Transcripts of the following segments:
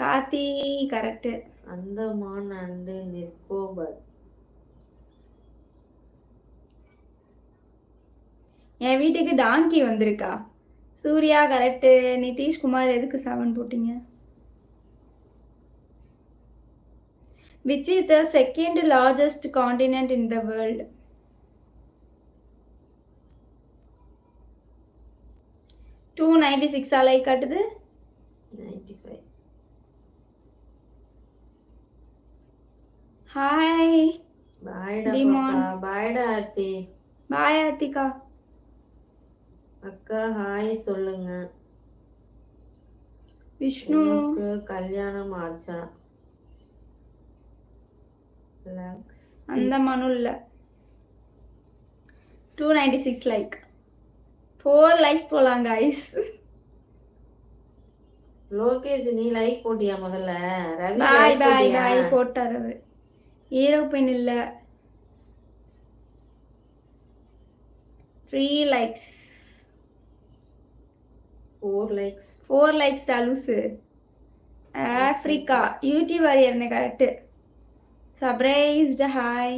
Karthi correct. Andaman and Nicobar. என் வீட்டுக்கு டாங்கி வந்திருக்கா. Surya correct. Nitish Kumar எதுக்கு 7 போட்டீங்க? Which is the second largest continent in the world? $296 like காட்டுது. 95. Hi. பாய்டா Demon. பாப்பா. பாய்டா ஆர்த்தி. Bye ஆர்த்திகா. அக்கா ஹாய் சொல்லுங்க. விஷ்ணு. உனக்கு கல்யாணம் ஆச்சா? அந்த மனு இல்ல. 296 like. 4 likes போலாம் guys. லோகேஷ் நீ லைக் போட்டியா முதல்ல? ரவி பாய் லைக் பாய் போட்டியா? பாய் போட்டார் அவர். ஏரோப்ளேன் இல்ல. 3 likes. 4 likes. 4 likes டாலூசு. Africa YouTuber என்ன கரெக்ட். Surprised hi.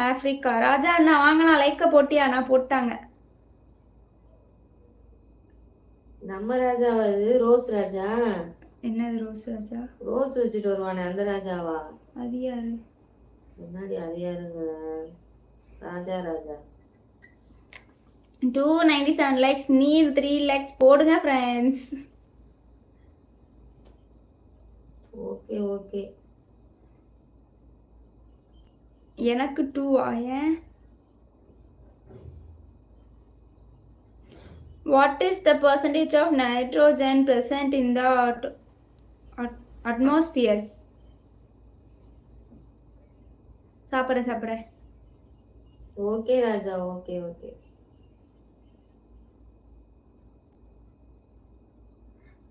ஆப்பிரிக்கா ராஜா அண்ணா வாங்கினா லைக்க போட்டியா? நான் போட்டாங்க. நம்ம ராஜாவா இது? ரோஸ் ராஜா. என்னது ரோஸ் ராஜா? ரோஸ் வச்சுட்டு வருவானே அந்த ராஜாவா? அது யாரு? முன்னாடி அது யாருங்க? ராஜா ராஜா. 297 likes. நீர் 3 likes போடுங்க ஃப்ரெண்ட்ஸ். Okay okay. எனக்கு 2 ஆயேன். What is the percentage of nitrogen present in the atmosphere? சாப்பிட்றேன். ஓகே ராஜா ஓகே ஓகே.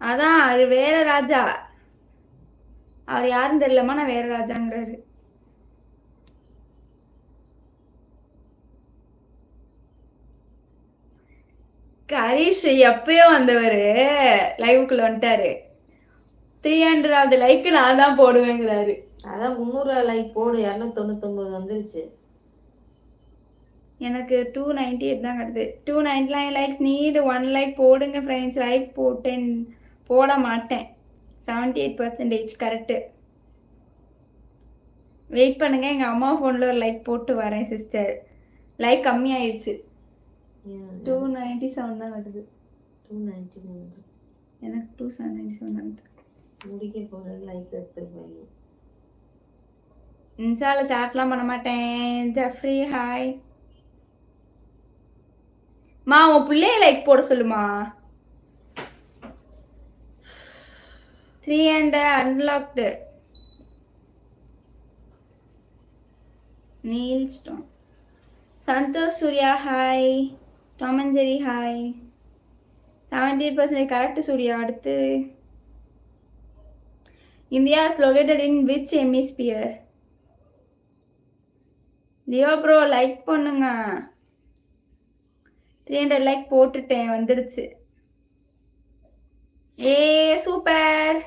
அதான் அது வேற ராஜா. அவர் யாருன்னு தெரியலமா, நான் வேற ராஜாங்கிறாரு. கரீஷ் எப்பயோ வந்தவர் லைவுக்குள்ள வந்துட்டாரு. 300 லைக் நான் தான் போடுவேங்கிறாரு. அதான் 300 லைக் போடு. 299 வந்துருச்சு. எனக்கு 298 தான் கிடையாது. 299 லைக்ஸ். நீடு 1 லைக் போடுங்க ஃப்ரெண்ட்ஸ். லைக் போட மாட்டேன். 78% கரெக்டு. வெயிட் பண்ணுங்க, எங்கள் அம்மா ஃபோனில் ஒரு லைக் போட்டு வரேன் சிஸ்டர். லைக் கம்மியாயிடுச்சு. 297 தான் வருது. 299. எனக்கு 297 தான் வருது. முடிக்க போகிற லைக் எடுத்துருப்பாங்க. இன்ஸ்டால சாட்லாம் பண்ண மாட்டேன். Jeffrey hi. மா உன் பிள்ளைய லைக் போட சொல்லுமா. 300 unlocked. Neil Stone. Santhosh Surya hi. Tom and Jerry hi. 78% correct Surya. அடுத்து India is located in which hemisphere? Leo bro like பண்ணுங்க. 300 லைக் போட்டுட்டேன், வந்துடுச்சு. ஏ சூப்பர்.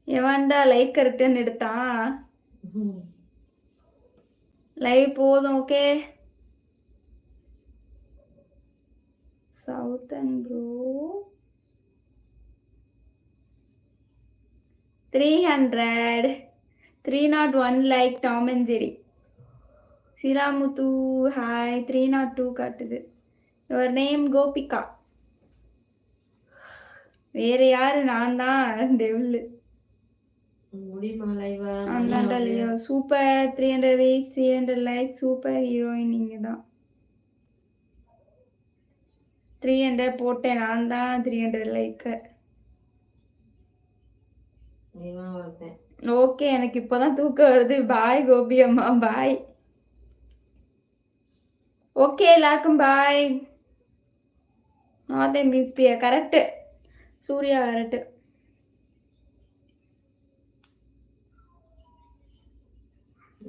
எவன்டா லைக் கரெக்டுன்னு எடுத்தான்? லைவ் போதும். Okay Southan bro 300. 301 like Tom and Jerry. Silamuthu hi. 302 காட்டுது. Your name Gopika. வேற யாரு? நான் தான் டெவில். அந்தாண்டா Leo super. 300 reach. 300 like. Super heroine நீங்க தான். 300 போட்டேன் நான் தான். 300 லைக். ஓகே எனக்கு இப்போதான் தூக்கம் வருது. பாய் கோபி அம்மா பாய். ஓகே எல்லாருக்கும் bye. North hemisphere correct. Surya correct.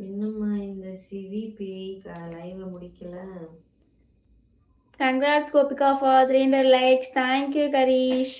இன்னுமா இந்த சிவிபி லைவ் முடிக்கல? Congrats Gopika for 300 likes. Thank you Karish.